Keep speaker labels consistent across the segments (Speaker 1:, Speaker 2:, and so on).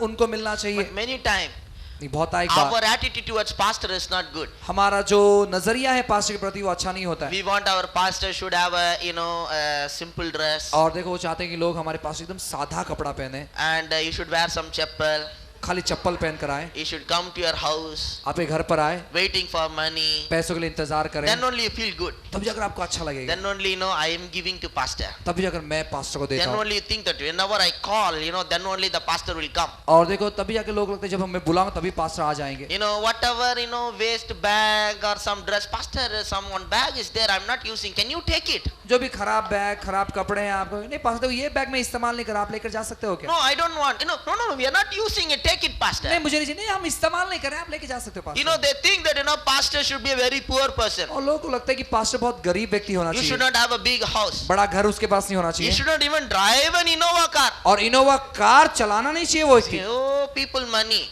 Speaker 1: उनको मिलना चाहिए।
Speaker 2: But many times
Speaker 1: नहीं, बहुत एक
Speaker 2: our
Speaker 1: bar
Speaker 2: attitude towards pastor is not good.
Speaker 1: हमारा जो नजरिया है पास्टर के प्रति वो अच्छा नहीं होता है।
Speaker 2: We want our pastor should have a simple dress,
Speaker 1: और देखो वो चाहते हैं कि लोग हमारे पास एकदम साधा कपड़ा पहने,
Speaker 2: and you should wear some chappal.
Speaker 1: खाली चप्पल पहन कर आए,
Speaker 2: He should come to your house
Speaker 1: आपके घर पर आए,
Speaker 2: waiting for money.
Speaker 1: पैसों के लिए इंतजार करें,
Speaker 2: Then only you feel good.
Speaker 1: तब जाकर आपको अच्छा लगेगा,
Speaker 2: Then only I am giving to pastor.
Speaker 1: तब जाकर मैं पास्टर को देता
Speaker 2: Then
Speaker 1: हूँ।
Speaker 2: only you think that whenever I call, then only the pastor will come.
Speaker 1: और देखो तभी जाके लोग लगते हैं जब हमें बुलाऊं तभी पास्टर आ जाएंगे।
Speaker 2: Whatever waste bag or some dress, pastor, someone bag is there, I'm not using. Can you take it?
Speaker 1: जो भी खराब बैग खराब कपड़े हैं आपको, नहीं पास्टर ये बैग में इस्तेमाल नहीं कर, आप लेकर जा सकते हो क्या?
Speaker 2: No, I don't want. No, we are not using it. Take it, pastor.
Speaker 1: नहीं मुझे नहीं, हम इस्तेमाल नहीं करें, आप लेके जा सकते हो pastor.
Speaker 2: They think that pastor should be a very poor person.
Speaker 1: और लोगों को लगता है कि पास्टर बहुत गरीब व्यक्ति होना
Speaker 2: You should
Speaker 1: चाहिए,
Speaker 2: not have a big house.
Speaker 1: बड़ा घर उसके पास नहीं होना
Speaker 2: You
Speaker 1: चाहिए,
Speaker 2: should not even drive an Innova car.
Speaker 1: और इनोवा कार चलाना नहीं चाहिए वो व्यक्ति।
Speaker 2: Oh, people money.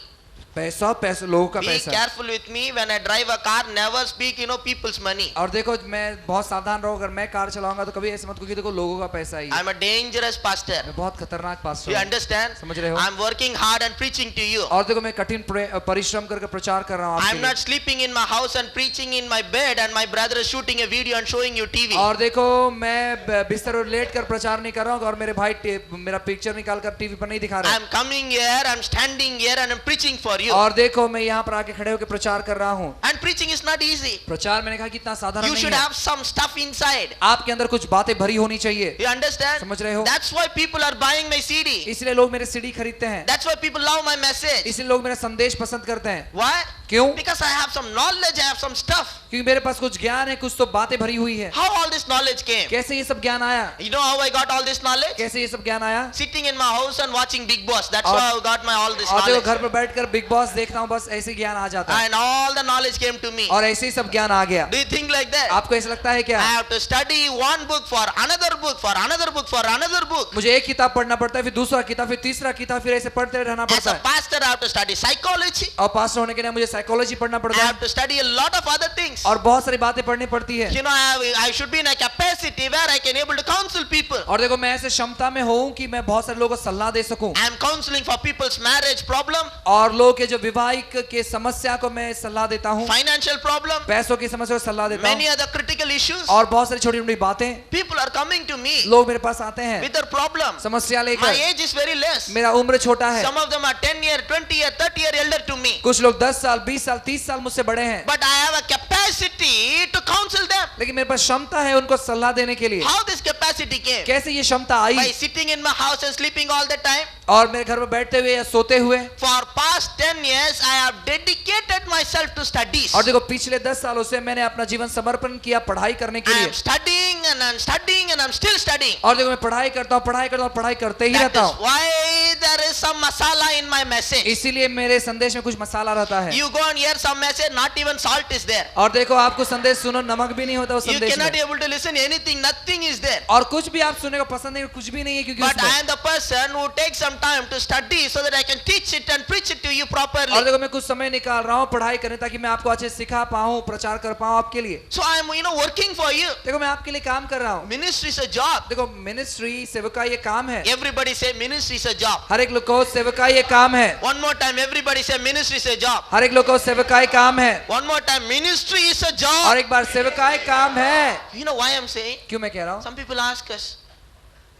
Speaker 1: पैसा लोगों का
Speaker 2: Be
Speaker 1: पैसा।
Speaker 2: careful with me when I drive a car. Never speak, people's money.
Speaker 1: और देखो मैं बहुत सावधान रहूं, अगर मैं कार चलाऊंगा तो कभी ऐसे मत कहो कि देखो लोगों का पैसा ही है।
Speaker 2: I'm a dangerous pastor.
Speaker 1: मैं बहुत खतरनाक पास्टर
Speaker 2: You
Speaker 1: हूं,
Speaker 2: understand?
Speaker 1: समझ रहे हो?
Speaker 2: I'm working hard and preaching to you.
Speaker 1: और देखो मैं कठिन परिश्रम करके प्रचार कर रहा हूँ आपके
Speaker 2: I'm
Speaker 1: लिए।
Speaker 2: not sleeping in my house and preaching in my bed, and my brother is shooting a video and showing you TV.
Speaker 1: और देखो मैं बिस्तर पर लेट कर प्रचार नहीं कर रहा हूँ और मेरे भाई मेरा पिक्चर निकाल कर टीवी पर नहीं दिखा रहे।
Speaker 2: I'm coming here, I'm standing here, and I'm preaching for you.
Speaker 1: और देखो मैं यहाँ पर आके खड़े होकर प्रचार कर रहा हूँ।
Speaker 2: And preaching is not easy.
Speaker 1: प्रचार मैंने कहा कि इतना साधारण
Speaker 2: You
Speaker 1: नहीं
Speaker 2: should
Speaker 1: है,
Speaker 2: have some stuff inside.
Speaker 1: आपके अंदर कुछ बातें भरी होनी चाहिए।
Speaker 2: You understand?
Speaker 1: समझ रहे हो?
Speaker 2: That's why people are buying my CD.
Speaker 1: इसलिए लोग मेरे सीडी खरीदते हैं,
Speaker 2: That's why people love my message.
Speaker 1: इसलिए लोग मेरा संदेश पसंद करते हैं।
Speaker 2: Why?
Speaker 1: क्यों?
Speaker 2: Because I have some knowledge, I have some stuff.
Speaker 1: क्योंकि मेरे पास कुछ ज्ञान है, कुछ तो बातें भरी हुई है।
Speaker 2: How all this knowledge came?
Speaker 1: कैसे ये सब ज्ञान आया?
Speaker 2: You know how I got all this knowledge?
Speaker 1: कैसे ये सब ज्ञान आया?
Speaker 2: Sitting in my house and watching Big Boss. That's
Speaker 1: और-
Speaker 2: how I got all this
Speaker 1: और देखो
Speaker 2: knowledge.
Speaker 1: घर पर बैठकर बिग बॉस देखता हूँ, बस ऐसे ज्ञान आ जाता है
Speaker 2: And all the knowledge came to me.
Speaker 1: और ऐसे ही सब ज्ञान आ गया।
Speaker 2: Do you think like that?
Speaker 1: आपको ऐसा लगता है क्या?
Speaker 2: I have to study one book for another book for another book for another book.
Speaker 1: मुझे एक किताब पढ़ना पड़ता है, फिर दूसरा किताब, फिर तीसरा किताब, फिर ऐसे पढ़ते रहना
Speaker 2: As
Speaker 1: पड़ता
Speaker 2: a
Speaker 1: है।
Speaker 2: pastor, I have to study psychology.
Speaker 1: और पास्टर होने के लिए मुझे साइकोलॉजी पढ़ना
Speaker 2: I
Speaker 1: पड़ता है
Speaker 2: have to study a lot of other things.
Speaker 1: और बहुत सारी बातें पढ़नी पड़ती है।
Speaker 2: I should be in a capacity where I can able to counsel people.
Speaker 1: और देखो मैं ऐसे क्षमता में हूँ कि मैं बहुत सारे लोगों को सलाह दे सकूं,
Speaker 2: I am counseling for people's marriage problem,
Speaker 1: और लोगों के जो विवाहिक के समस्या को मैं सलाह देता हूँ,
Speaker 2: financial problem,
Speaker 1: पैसों की समस्या को सलाह देता
Speaker 2: many
Speaker 1: हूँ,
Speaker 2: other critical issues.
Speaker 1: और बहुत सारी छोटी छोटी बातें।
Speaker 2: People are coming to me
Speaker 1: लोग मेरे पास आते हैं
Speaker 2: with their problem.
Speaker 1: समस्या
Speaker 2: My
Speaker 1: लेकर,
Speaker 2: age is very less.
Speaker 1: मेरा उम्र छोटा है,
Speaker 2: Some of them are 10 year, 20 year, 30 year elder to me.
Speaker 1: कुछ लोग 10 साल 20 साल 30 साल मुझसे बड़े हैं,
Speaker 2: But I have a capacity to counsel them.
Speaker 1: लेकिन मेरे पास क्षमता है उनको सलाह देने के लिए।
Speaker 2: How this capacity came?
Speaker 1: कैसे ये क्षमता
Speaker 2: By
Speaker 1: I?
Speaker 2: sitting in my house and sleeping all the time.
Speaker 1: और मेरे घर में बैठते हुए या सोते हुए।
Speaker 2: For past 10 years, I have dedicated myself to studies.
Speaker 1: और देखो पिछले 10 सालों से मैंने अपना जीवन समर्पण किया पढ़ाई करने के
Speaker 2: I
Speaker 1: लिए।
Speaker 2: am studying and I'm studying and I'm still studying.
Speaker 1: और देखो मैं पढ़ाई करता हूँ, पढ़ाई करता हूँ, पढ़ाई करते ही
Speaker 2: That
Speaker 1: रहता
Speaker 2: is
Speaker 1: हूँ।
Speaker 2: why there is some masala in my message.
Speaker 1: इसीलिए मेरे संदेश में कुछ मसाला रहता है।
Speaker 2: You go and hear some message, not even salt is there.
Speaker 1: और देखो आपको संदेश सुनो, नमक भी नहीं होता उस
Speaker 2: You
Speaker 1: संदेश
Speaker 2: cannot be
Speaker 1: में,
Speaker 2: able to listen anything, nothing is there.
Speaker 1: और कुछ भी आप सुनने को पसंद नहीं, कुछ भी नहीं है क्योंकि
Speaker 2: But I
Speaker 1: उसमें।
Speaker 2: am the person who takes some time to study so that I can teach it and preach it to you
Speaker 1: और
Speaker 2: properly.
Speaker 1: देखो मैं कुछ समय निकाल रहा हूँ पढ़ाई करने ताकि मैं आपको अच्छे से सिखा पाऊँ, प्रचार कर पाऊँ आपके लिए।
Speaker 2: So I am, working for you.
Speaker 1: देखो मैं आपके लिए काम कर रहा हूँ।
Speaker 2: Ministry is a job.
Speaker 1: देखो मिनिस्ट्री सेवका ये काम है।
Speaker 2: Everybody say ministry is a job.
Speaker 1: हर एक लोग को सेवका ये काम है।
Speaker 2: One more time, everybody say ministry is a job.
Speaker 1: हर एक लोग को सेवका ये काम है।
Speaker 2: One more time, ministry is a
Speaker 1: और
Speaker 2: job.
Speaker 1: एक बार सेवका ये काम है।
Speaker 2: You know why I'm saying?
Speaker 1: क्यों मैं कह रहा हूँ?
Speaker 2: Some people ask us.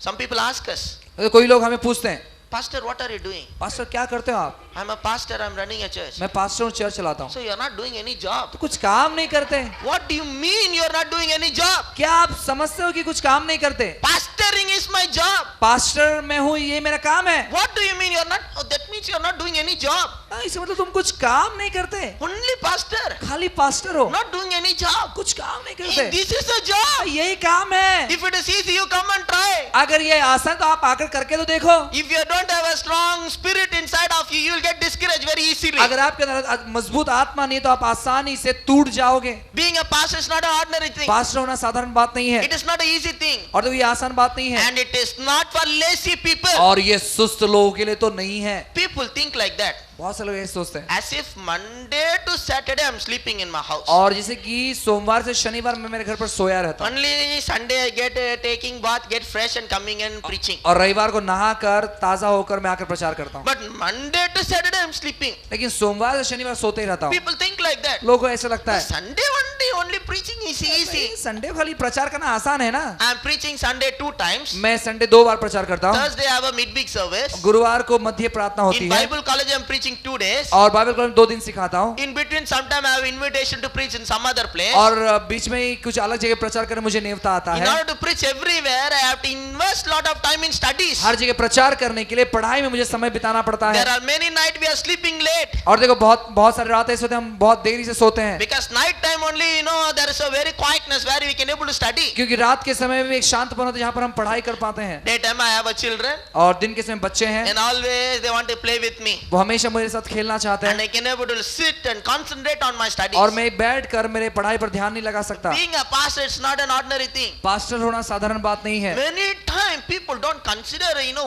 Speaker 2: Some people ask us,
Speaker 1: तो कोई लोग हमें पूछते हैं,
Speaker 2: Pastor, what are you doing?
Speaker 1: Pastor क्या करते हो आप?
Speaker 2: I'm a pastor, I'm running a church.
Speaker 1: मैं पास्टर हूँ, चर्च चलाता हूँ।
Speaker 2: So you're not doing any job.
Speaker 1: तो कुछ काम नहीं करते?
Speaker 2: What do you mean you're not doing any job?
Speaker 1: क्या आप समझते हो कि कुछ काम नहीं करते?
Speaker 2: Pastoring is my job.
Speaker 1: Pastor मैं हूँ, ये मेरा काम है।
Speaker 2: What do you mean you're not? Oh, that means you're not doing any job.
Speaker 1: इससे मतलब तुम कुछ काम नहीं करते,
Speaker 2: Only pastor.
Speaker 1: खाली पास्टर हो,
Speaker 2: Not doing any job.
Speaker 1: कुछ काम नहीं करते।
Speaker 2: This is a job.
Speaker 1: यही काम है।
Speaker 2: If it is easy, you come and try.
Speaker 1: अगर ये आसान तो आप आकर करके तो देखो।
Speaker 2: If you don't have a strong spirit inside of you will get discouraged very easily.
Speaker 1: अगर आपके अंदर मजबूत आत्मा नहीं है तो आप आसानी से टूट जाओगे।
Speaker 2: Being a pastor is not an ordinary thing.
Speaker 1: Pastor होना साधारण बात नहीं है
Speaker 2: It is not an easy thing.
Speaker 1: और तो ये आसान बात नहीं है
Speaker 2: And it is not for lazy people.
Speaker 1: और ये सुस्त लोगों के लिए तो नहीं है।
Speaker 2: People think like that.
Speaker 1: बहुत से लोग ऐसे सोचते हैं
Speaker 2: As if Monday to Saturday I'm sleeping in my house.
Speaker 1: और जैसे कि सोमवार से शनिवार मैं मेरे घर पर सोया रहता हूं
Speaker 2: Only Sunday I get taking bath, get fresh and coming and preaching.
Speaker 1: और रविवार को नहाकर ताजा होकर मैं आकर प्रचार करता हूं।
Speaker 2: But Monday to Saturday I'm sleeping.
Speaker 1: लेकिन सोमवार से शनिवार सोते ही रहता हूं।
Speaker 2: People think like that.
Speaker 1: लोगों को ऐसा लगता है
Speaker 2: Sunday one day only preaching is easy.
Speaker 1: Sunday को खाली प्रचार करना आसान है ना।
Speaker 2: I'm preaching Sunday 2 times.
Speaker 1: मैं संडे 2 बार प्रचार करता हूं।
Speaker 2: Thursday I have a midweek service.
Speaker 1: गुरुवार को मध्य प्रार्थना होती
Speaker 2: In
Speaker 1: है
Speaker 2: Bible college I'm preaching 2 days.
Speaker 1: और बाइबल कॉलेज में 2 दिन सिखाता हूं
Speaker 2: In between sometime I have invitation to preach in some other place.
Speaker 1: और बीच में ही कुछ अलग जगह प्रचार करने मुझे नेवता आता
Speaker 2: In
Speaker 1: है।
Speaker 2: order to preach everywhere I have to invest lot of time in studies.
Speaker 1: हर जगह प्रचार करने के लिए पढ़ाई में मुझे समय बिताना पड़ता
Speaker 2: There
Speaker 1: है
Speaker 2: are many nights we are sleeping late.
Speaker 1: और देखो बहुत सारे रात ऐसे होते हैं हम बहुत देरी से सोते हैं
Speaker 2: Because night time only, there is a very quietness where we can able to study.
Speaker 1: क्योंकि रात के समय में एक शांतपन होता है जहाँ पर हम पढ़ाई कर पाते हैं
Speaker 2: Daytime I have a children
Speaker 1: और दिन के समय बच्चे हैं
Speaker 2: and always they want to play with me.
Speaker 1: वो हमेशा मेरे साथ खेलना चाहते
Speaker 2: And
Speaker 1: हैं
Speaker 2: I can able to sit and concentrate on my studies.
Speaker 1: और मैं बैठ कर मेरे पढ़ाई पर ध्यान नहीं लगा सकता।
Speaker 2: Being a pastor it's not an ordinary thing.
Speaker 1: Pastor होना साधारण बात नहीं है
Speaker 2: Many times people don't consider,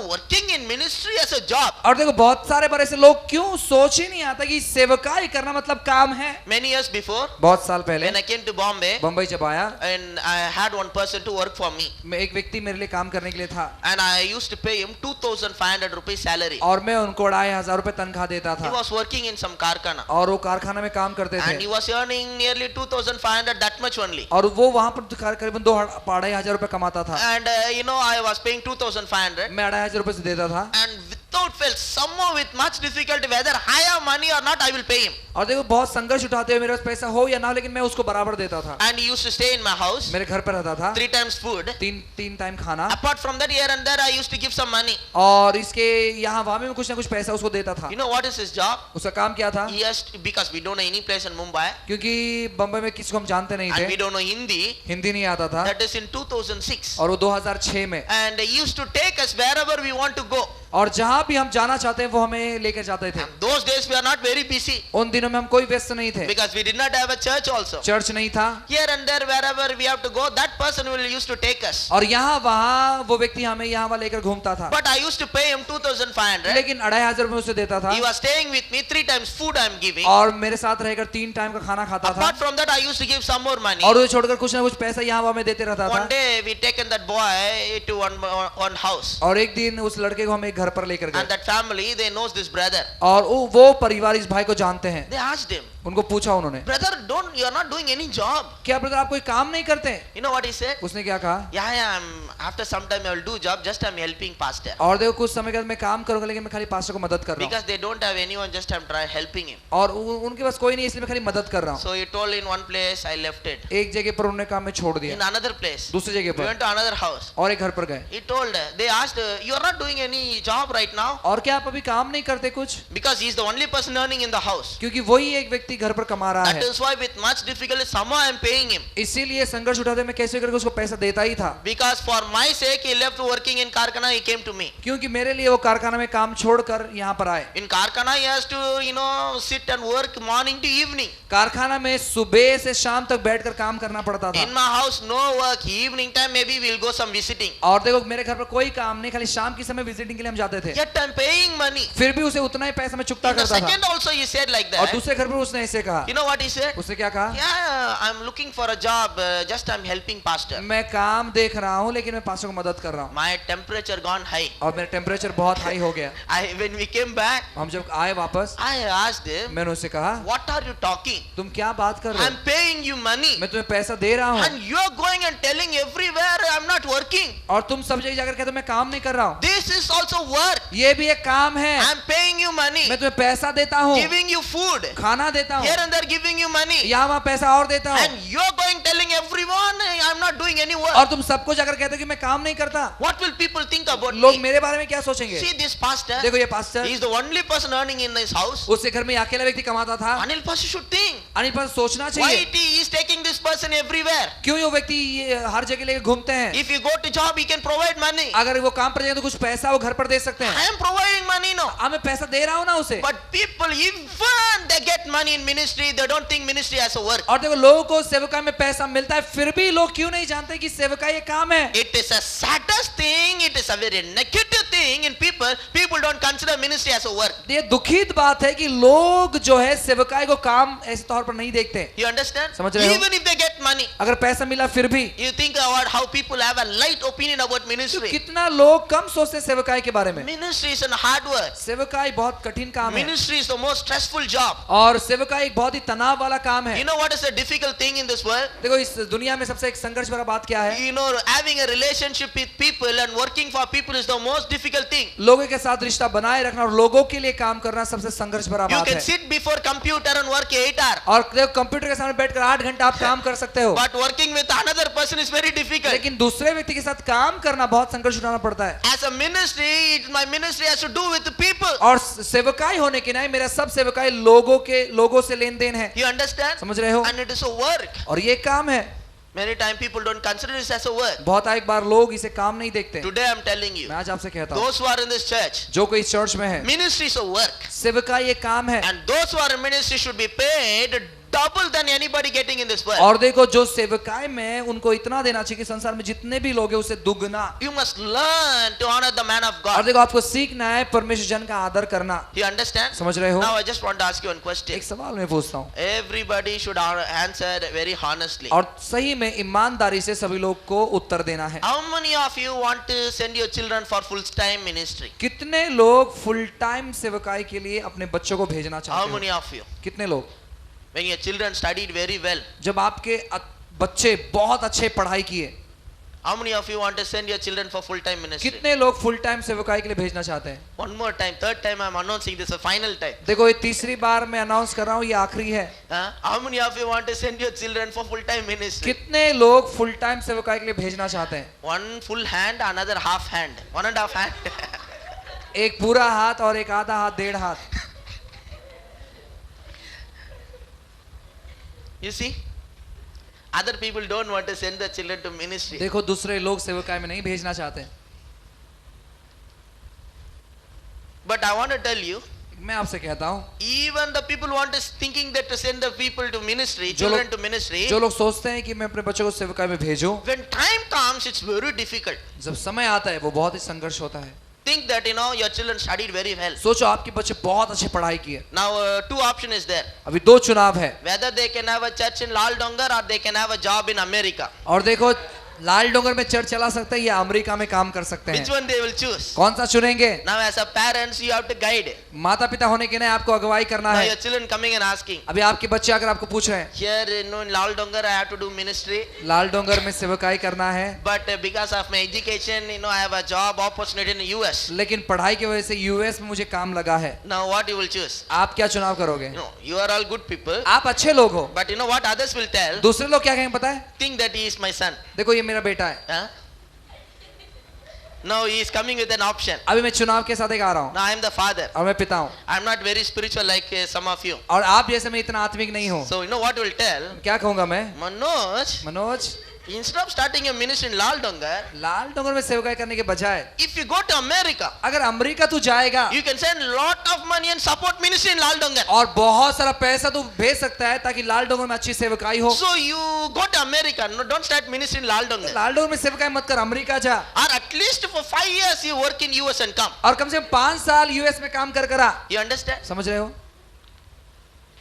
Speaker 2: working in ministry as a job.
Speaker 1: और देखो बहुत सारे बार ऐसे लोग क्यों सोच ही नहीं आता कि सेवकाई करना मतलब काम है।
Speaker 2: Many years before,
Speaker 1: बहुत साल पहले
Speaker 2: when I came to Bombay,
Speaker 1: Bombay जब आया
Speaker 2: and I had one person to work for me,
Speaker 1: मैं एक व्यक्ति मेरे लिए काम करने के लिए था
Speaker 2: and I used to pay him 2,500 rupees salary.
Speaker 1: और मैं उनको 2,500 रुपए तनख्वाह देता
Speaker 2: He
Speaker 1: था
Speaker 2: was working in some karkhana.
Speaker 1: और वो कारखाना में काम करते
Speaker 2: And he
Speaker 1: थे
Speaker 2: was earning nearly 2,500, that much only.
Speaker 1: और वो वहां पर करीबन 2,500 रुपए कमाता था
Speaker 2: And I was paying 2,500.
Speaker 1: मैं 2,500 रुपए से देता था
Speaker 2: And without fail, somehow with much difficulty, whether I have money or not, I will pay him.
Speaker 1: और देखो बहुत संघर्ष उठाते हुए मेरे पास पैसा हो या ना हो लेकिन मैं उसको बराबर देता था।
Speaker 2: And he used to stay in my house,
Speaker 1: मेरे घर पर रहता था
Speaker 2: 3 times food.
Speaker 1: तीन टाइम खाना
Speaker 2: Apart from that, here and there, I used to give some money.
Speaker 1: और इसके यहाँ वहां में कुछ ना कुछ पैसा उसको देता था।
Speaker 2: You know what is his job?
Speaker 1: उसका काम क्या था
Speaker 2: He has to, because we don't know any place in Mumbai,
Speaker 1: क्योंकि बम्बई में किसी को हम जानते नहीं
Speaker 2: and
Speaker 1: थे
Speaker 2: we don't know Hindi.
Speaker 1: Hindi नहीं आता था
Speaker 2: That is in 2006.
Speaker 1: और वो 2006 में
Speaker 2: And he used to take us wherever we want to go.
Speaker 1: और जहां भी हम जाना चाहते हैं वो हमें लेकर जाते थे।
Speaker 2: And those days we are not very busy
Speaker 1: उन दिनों में हम कोई व्यस्त नहीं थे
Speaker 2: because we did not have a church also.
Speaker 1: Church नहीं था
Speaker 2: Here and there, wherever we have to go, that person will used to take us.
Speaker 1: और यहाँ वहाँ वो व्यक्ति हमें यहाँ वहाँ लेकर घूमता था
Speaker 2: But I used to pay him 2,500.
Speaker 1: लेकिन 2,500 रुपए उसे देता था
Speaker 2: He was staying with me 3 times food I am giving.
Speaker 1: और मेरे साथ रहकर 3 टाइम का खाना खाता था
Speaker 2: Apart from that, I used to give some more money.
Speaker 1: और उसे छोड़कर कुछ ना कुछ पैसा यहाँ वहाँ में देते रहता था
Speaker 2: One day we taken that boy to one house.
Speaker 1: और एक दिन उस लड़के को हम एक घर पर लेकर
Speaker 2: And
Speaker 1: गए
Speaker 2: that family, they knows this brother.
Speaker 1: और वो परिवार इस भाई को जानते हैं।
Speaker 2: They asked him,
Speaker 1: उनको पूछा उन्होंने
Speaker 2: brother, you are not doing any job.
Speaker 1: क्या ब्रदर आप कोई काम नहीं करते?
Speaker 2: You know what he said?
Speaker 1: उसने क्या कहा
Speaker 2: Yeah, after some time I will do job, just I'm helping pastor.
Speaker 1: और देखो कुछ समय के बाद मैं काम करूंगा लेकिन मैं खाली पास्टर को मदद कर रहा हूँ
Speaker 2: Because they don't have anyone, just I'm trying helping him.
Speaker 1: और उनके पास कोई नहीं इसलिए मैं खाली मदद कर रहा हूँ।
Speaker 2: So he told in one place, I left it.
Speaker 1: एक जगह पर उन्होंने काम में छोड़
Speaker 2: In
Speaker 1: दिया
Speaker 2: another place,
Speaker 1: दूसरी जगह
Speaker 2: we
Speaker 1: पर
Speaker 2: went to another house.
Speaker 1: और एक घर पर गए
Speaker 2: He told, they asked, you are not doing any job right now?
Speaker 1: और क्या आप अभी काम नहीं करते कुछ?
Speaker 2: Because he's the only person earning in the house.
Speaker 1: क्योंकि वही एक व्यक्ति घर पर कमा रहा
Speaker 2: That
Speaker 1: है
Speaker 2: is why with much difficulty, somehow I'm paying him.
Speaker 1: इसीलिए संघर्ष उठाते मैं कैसे करके उसको पैसा देता ही था
Speaker 2: Because for my sake, he left working in Karkhana, he came to me.
Speaker 1: क्योंकि मेरे लिए वो कारखाना में काम छोड़कर यहाँ पर आए।
Speaker 2: In Karkhana, he has to, sit and work morning to evening.
Speaker 1: कारखाना में सुबह से शाम तक बैठकर काम करना पड़ता था
Speaker 2: In my house, no work. Evening time, maybe we'll go some visiting.
Speaker 1: और देखो मेरे घर पर कोई काम नहीं खाली शाम के समय विजिटिंग के लिए हम जाते थे
Speaker 2: Yet I'm paying money.
Speaker 1: फिर भी उसे उतना ही पैसा मैं चुकता
Speaker 2: In the
Speaker 1: करता था
Speaker 2: second also, he said like
Speaker 1: और
Speaker 2: that.
Speaker 1: दूसरे घर पर उसने ऐसे कहा
Speaker 2: You know what he said?
Speaker 1: उसने क्या कहा
Speaker 2: Yeah, I'm looking for a job. Just I'm helping pastor.
Speaker 1: मैं काम देख रहा हूँ लेकिन मैं पास्टर को मदद कर रहा हूँ
Speaker 2: My temperature gone high.
Speaker 1: और मेरा टेम्परेचर बहुत हाई हो गया।
Speaker 2: When we came back,
Speaker 1: हम जब आए वापस
Speaker 2: I asked him,
Speaker 1: मैंने उससे कहा
Speaker 2: what are you talking?
Speaker 1: तुम क्या बात कर रहे
Speaker 2: I'm paying you money.
Speaker 1: हो मैं तुम्हें पैसा दे रहा हूँ
Speaker 2: And you're going and telling everywhere I'm not working.
Speaker 1: और तुम सब जगह जाकर कहते हो मैं काम नहीं कर रहा हूँ।
Speaker 2: This is also work.
Speaker 1: ये भी एक काम है
Speaker 2: I'm paying you money.
Speaker 1: मैं तुम्हें पैसा देता हूँ
Speaker 2: Giving you food.
Speaker 1: खाना देता हूँ
Speaker 2: Here and there giving you money.
Speaker 1: यहाँ वहाँ पैसा और देता हूँ
Speaker 2: And you're going telling everyone, I am not doing any work.
Speaker 1: और तुम सबको जाकर कहते हो कि मैं काम नहीं करता,
Speaker 2: What will people think about
Speaker 1: लोग
Speaker 2: me?
Speaker 1: मेरे बारे में क्या सोचेंगे?
Speaker 2: See this pastor,
Speaker 1: देखो ये pastor,
Speaker 2: he is the only person earning in his house.
Speaker 1: उसके घर में ये अकेला व्यक्ति कमाता था।
Speaker 2: Anil pastor should think,
Speaker 1: Anil पास सोचना
Speaker 2: why
Speaker 1: चाहिए,
Speaker 2: he is taking this person everywhere?
Speaker 1: क्यों ये व्यक्ति ये हर जगह लेके घूमते हैं?
Speaker 2: If you go to job, he can provide money.
Speaker 1: अगर वो काम पर जाए तो कुछ पैसा वो घर पर दे सकते
Speaker 2: I
Speaker 1: हैं।
Speaker 2: am providing money now.
Speaker 1: हाँ मैं पैसा दे रहा हूँ ना उसे।
Speaker 2: But people, even they get money in ministry, they don't think ministry as a work.
Speaker 1: और देखो लोगों को सेवकाई में पैसा मिलता है, फिर भी लोग क्यों नहीं जानते कि सेवकाई ये काम है?
Speaker 2: It is a saddest thing, it is a very negative thing in people. People don't consider ministry as a work.
Speaker 1: ये दुखित बात है कि लोग जो है सेवकाई को काम ऐसे तौर पर नहीं देखते।
Speaker 2: You understand?
Speaker 1: समझ रहे हो?
Speaker 2: Even if they get money,
Speaker 1: अगर पैसा मिला फिर भी
Speaker 2: you think about how people have a light opinion about
Speaker 1: तो
Speaker 2: ministry.
Speaker 1: कितना लोग कम सोचते हैं सेवकाई के बारे में।
Speaker 2: Ministry is a hard work.
Speaker 1: सेवकाई बहुत कठिन काम है
Speaker 2: Ministry is the most stressful job.
Speaker 1: और सेवकाई एक बहुत ही तनाव वाला काम है।
Speaker 2: You know what is the difficult thing in this world?
Speaker 1: देखो इस दुनिया में सबसे एक संघर्ष भरा बात क्या है?
Speaker 2: You know, having a relationship with people and working for people is the most difficult thing.
Speaker 1: लोगों के साथ रिश्ता बनाए रखना और लोगों के लिए काम करना सबसे संघर्ष भरा
Speaker 2: You
Speaker 1: बात
Speaker 2: can
Speaker 1: है।
Speaker 2: sit before computer and work 8 hours.
Speaker 1: और देखो कंप्यूटर के सामने बैठकर 8 घंटा आप काम कर सकते हो,
Speaker 2: But working with another person is very difficult.
Speaker 1: लेकिन दूसरे व्यक्ति के साथ काम करना बहुत संघर्ष उठाना पड़ता है।
Speaker 2: As a ministry, my ministry has to do with the people.
Speaker 1: और सेवकाई होने के नहीं, मेरा सब सेवकाई लोगों से लेन देन है।
Speaker 2: You understand?
Speaker 1: समझ रहे हो?
Speaker 2: And it is a work.
Speaker 1: और ये काम है।
Speaker 2: Many times people don't consider this as a work.
Speaker 1: बहुत एक बार लोग इसे काम नहीं देखते।
Speaker 2: Today I'm telling you,
Speaker 1: मैं आज आपसे कहता हूँ,
Speaker 2: those who are in this church,
Speaker 1: जो कोई इस चर्च में है,
Speaker 2: ministry is a work.
Speaker 1: सेवकाई ये काम है।
Speaker 2: And those who are in ministry should be paid double than anybody getting in this world.
Speaker 1: और देखो जो सेवकाई में उनको इतना देना चाहिए कि संसार में जितने भी लोग हैं उसे दुगना।
Speaker 2: You must learn to honor the man of
Speaker 1: और
Speaker 2: God.
Speaker 1: देखो आपको सीखना है परमेश्वर जन का आदर करना।
Speaker 2: You understand?
Speaker 1: समझ रहे हो?
Speaker 2: Now I just want to ask you one question.
Speaker 1: एक सवाल मैं पूछता हूँ,
Speaker 2: Everybody should answer very honestly.
Speaker 1: और सही में ईमानदारी से सभी लोग को उत्तर देना है।
Speaker 2: How many of you want to send your children for full-time ministry?
Speaker 1: कितने लोग फुल टाइम सेवकाई के लिए अपने बच्चों को भेजना
Speaker 2: How
Speaker 1: चाहते
Speaker 2: many
Speaker 1: हो?
Speaker 2: of you?
Speaker 1: कितने लोग?
Speaker 2: When your children studied very well,
Speaker 1: जब आपके बच्चे बहुत अच्छे पढ़ाई किए,
Speaker 2: how many of you want to send your children for full-time ministry?
Speaker 1: कितने लोग फुल टाइम सेवकाई के लिए भेजना चाहते हैं?
Speaker 2: One more time, third time I'm announcing this, a final time.
Speaker 1: देखो ये तीसरी बार मैं अनाउंस कर रहा हूँ, ये आखिरी है।
Speaker 2: How many of you want to send your children for full-time ministry?
Speaker 1: कितने लोग फुल टाइम सेवकाई के लिए भेजना चाहते हैं?
Speaker 2: One full hand, another half hand, 1.5 hand.
Speaker 1: एक पूरा हाथ और एक आधा हाथ, 1.5 हाथ।
Speaker 2: You see, other people don't want to send their children to ministry.
Speaker 1: देखो दूसरे लोग सेवकाई में नहीं भेजना चाहते।
Speaker 2: But I want to tell you,
Speaker 1: मैं आपसे कहता हूँ,
Speaker 2: even the people want to thinking that to send the people to ministry,
Speaker 1: जो
Speaker 2: children
Speaker 1: लोग-
Speaker 2: to ministry.
Speaker 1: जो लोग सोचते हैं कि मैं अपने बच्चों को सेवकाई में भेजूं,
Speaker 2: When time comes, it's very difficult.
Speaker 1: जब समय आता है वो बहुत ही संघर्ष होता है।
Speaker 2: Think that your children studied very well.
Speaker 1: सोचो आपके बच्चे बहुत अच्छे पढ़ाई किए,
Speaker 2: Now, two options is there.
Speaker 1: अभी 2 चुनाव है,
Speaker 2: Whether they can have a church in Lal Dongar or they can have a job in America.
Speaker 1: और देखो लाल डोंगर में चर्च चला सकते हैं या अमेरिका में काम कर सकते
Speaker 2: Which
Speaker 1: हैं,
Speaker 2: one they will choose?
Speaker 1: कौन सा चुनेंगे?
Speaker 2: Now, as a parents, you have to guide.
Speaker 1: माता पिता होने के लिए आपको अगुवाई करना
Speaker 2: Now,
Speaker 1: है।
Speaker 2: your children coming and asking,
Speaker 1: अभी आपके बच्चे अगर आपको पूछ रहे हैं,
Speaker 2: here, in Lal Dongar, I have to do ministry.
Speaker 1: लाल डोंगर में सेवकाई करना है,
Speaker 2: But because of my education, I have a job opportunity in the US.
Speaker 1: लेकिन पढ़ाई की वजह से यूएस में मुझे काम लगा है,
Speaker 2: Now, what you will choose?
Speaker 1: आप क्या चुनाव करोगे?
Speaker 2: You are all good people.
Speaker 1: आप अच्छे लोग हो,
Speaker 2: But what others will tell?
Speaker 1: दूसरे लोग क्या कहेंगे पता है?
Speaker 2: Think that he is my son.
Speaker 1: देखो ये मेरा बेटा है,
Speaker 2: Huh? Now he is coming with an option.
Speaker 1: अभी मैं चुनाव के साथ एक आ रहा हूँ
Speaker 2: Now I am the father.
Speaker 1: और मैं पिता हूँ,
Speaker 2: I am not very spiritual like some of you.
Speaker 1: और आप जैसे मैं इतना आत्मिक नहीं हूँ।
Speaker 2: So what will tell?
Speaker 1: क्या कहूँगा मैं?
Speaker 2: Manoj, instead of starting a ministry in Lal Dongar,
Speaker 1: लाल डोंगर में सेवकाई करने के बजाय
Speaker 2: if you go to America,
Speaker 1: अगर अमेरिका तू जाएगा
Speaker 2: you can send lot of money and support ministry in Lal Dongar.
Speaker 1: और बहुत सारा पैसा तू भेज सकता है ताकि लाल डोंगर में अच्छी सेवकाई हो।
Speaker 2: So you go to America, no, don't start ministry in Lal Dongar.
Speaker 1: लाल डोंगर में सेवकाई मत कर, अमेरिका जा,
Speaker 2: Or at least for 5 years you work in US and come.
Speaker 1: और कम से कम 5 साल यूएस में काम कर करा।
Speaker 2: You understand?
Speaker 1: समझ रहे हो?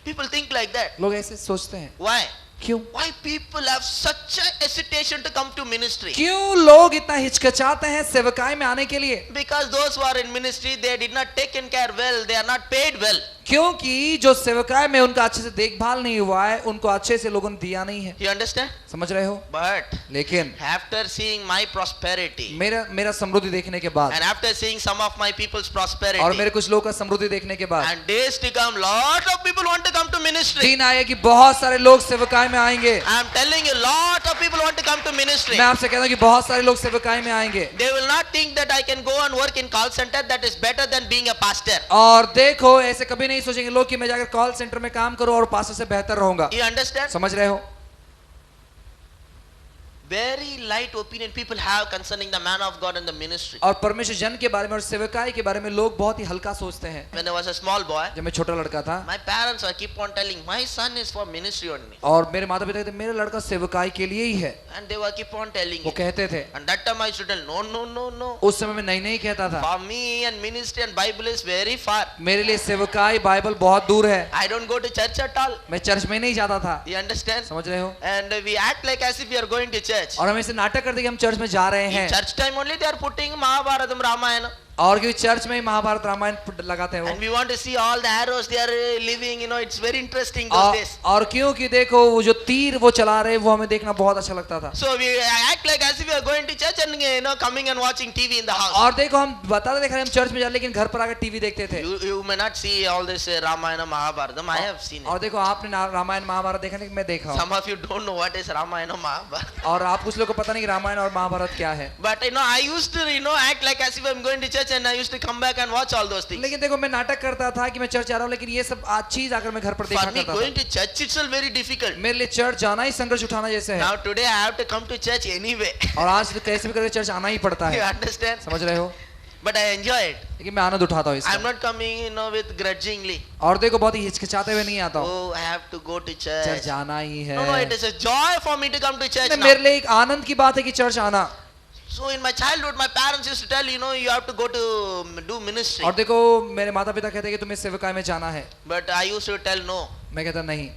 Speaker 2: People think like that.
Speaker 1: लोग ऐसे सोचते हैं,
Speaker 2: Why?
Speaker 1: क्यों?
Speaker 2: Why people have such a hesitation to come to ministry?
Speaker 1: क्यों लोग इतना हिचकिचाते हैं सेवकाई में आने के लिए?
Speaker 2: Because those who are in ministry, they did not taken care well, they are not paid well.
Speaker 1: क्योंकि जो सेवकाई में उनका अच्छे से देखभाल नहीं हुआ है, उनको अच्छे से लोगों ने दिया नहीं है।
Speaker 2: You understand?
Speaker 1: समझ रहे हो?
Speaker 2: But
Speaker 1: लेकिन
Speaker 2: after seeing my prosperity
Speaker 1: मेरा समृद्धि देखने के बाद
Speaker 2: and after seeing some of my people's prosperity
Speaker 1: और मेरे कुछ लोगों का समृद्धि देखने के बाद
Speaker 2: and days to come, lot of people want to come to ministry.
Speaker 1: दिन आए कि बहुत सारे लोग सेवकाई में आएंगे।
Speaker 2: I am telling you, lot of people want to come to ministry.
Speaker 1: मैं आपसे कहता हूँ कि बहुत सारे लोग सेवकाई में आएंगे।
Speaker 2: They will not think that I can go and work in call center, that is better than being a pastor.
Speaker 1: और देखो ऐसे कभी नहीं सोचेंगे लोग कि मैं जाकर कॉल सेंटर में काम करूं और पास्टर से बेहतर रहूंगा।
Speaker 2: You understand?
Speaker 1: समझ रहे हो?
Speaker 2: Very light opinion people have concerning the man of God and the ministry.
Speaker 1: और परमेश्वर जन के बारे में और सेवकाई के बारे में लोग बहुत ही हल्का सोचते हैं।
Speaker 2: When I was a small boy,
Speaker 1: जब मैं छोटा लड़का था
Speaker 2: my parents were keep on telling, my son is for ministry only.
Speaker 1: और मेरे माता पिता कहते मेरा लड़का सेवकाई के लिए ही है,
Speaker 2: And they were keep on telling
Speaker 1: वो
Speaker 2: it.
Speaker 1: कहते थे।
Speaker 2: And that time I used to tell, no, no, no, no.
Speaker 1: उस समय मैं नहीं नहीं कहता था।
Speaker 2: For me and ministry and Bible is very far.
Speaker 1: मेरे लिए सेवकाई बाइबल बहुत दूर है,
Speaker 2: I don't go to church at all.
Speaker 1: मैं चर्च में नहीं जाता था।
Speaker 2: You understand?
Speaker 1: समझ रहे हो?
Speaker 2: And we act like as if we are going to church.
Speaker 1: और हम ऐसे नाटक करते कि हम चर्च में जा रहे
Speaker 2: In
Speaker 1: हैं
Speaker 2: church time only they are putting Mahabharatam, Ramayana.
Speaker 1: और क्योंकि चर्च में ही महाभारत रामायण लगाते हैं वो।
Speaker 2: And we want to see all the arrows they are living, you know, it's very interesting those days.
Speaker 1: और क्योंकि देखो वो जो तीर वो चला रहे वो हमें देखना बहुत अच्छा लगता था।
Speaker 2: So we act like as if we are going to church and you know coming and watching TV in the house.
Speaker 1: और देखो हम बताते देख रहे हम चर्च में जा लेकिन घर पर आकर टीवी देखते थे।
Speaker 2: You may not see all this Ramayana, Mahabharatam. I have seen
Speaker 1: और
Speaker 2: it.
Speaker 1: देखो आपने रामायण महाभारत देखा नहीं, मैं देखा हूँ।
Speaker 2: Some of you don't know what is Ramayana, Mahabharata.
Speaker 1: और आप कुछ लोगों को पता नहीं कि रामायण और महाभारत क्या है।
Speaker 2: But you know, I used to act like as if I'm going to church and I used to come back and watch all those things.
Speaker 1: लेकिन देखो मैं नाटक करता था कि मैं चर्च जा रहा हूँ, लेकिन ये सब आज चीज आकर मैं घर पर देखा
Speaker 2: For me,
Speaker 1: करता
Speaker 2: going
Speaker 1: था।
Speaker 2: to church itself very difficult.
Speaker 1: मेरे लिए चर्च जाना ही संघर्ष उठाना जैसे है।
Speaker 2: Now today I have to come to church anyway.
Speaker 1: और आज तो कैसे भी करके चर्च आना ही पड़ता
Speaker 2: You
Speaker 1: है।
Speaker 2: understand?
Speaker 1: समझ रहे हो?
Speaker 2: But I enjoy it.
Speaker 1: लेकिन मैं आनंद उठाता हूँ
Speaker 2: I'm
Speaker 1: इसका।
Speaker 2: not coming, with grudgingly.
Speaker 1: और देखो बहुत ही हिचकिचाते हुए नहीं आता हूँ।
Speaker 2: Oh, I have to go to
Speaker 1: church
Speaker 2: church.
Speaker 1: जाना ही है।
Speaker 2: No, it is a joy for me to come to church now.
Speaker 1: मेरे लिए एक आनंद की बात है कि चर्च आना।
Speaker 2: So in my childhood, my parents used to tell, you have to go to do ministry.
Speaker 1: और देखो मेरे माता पिता कहते हैं कि तुम्हें सेवकाई में जाना है,
Speaker 2: But I used to tell no.
Speaker 1: मैं कहता नहीं।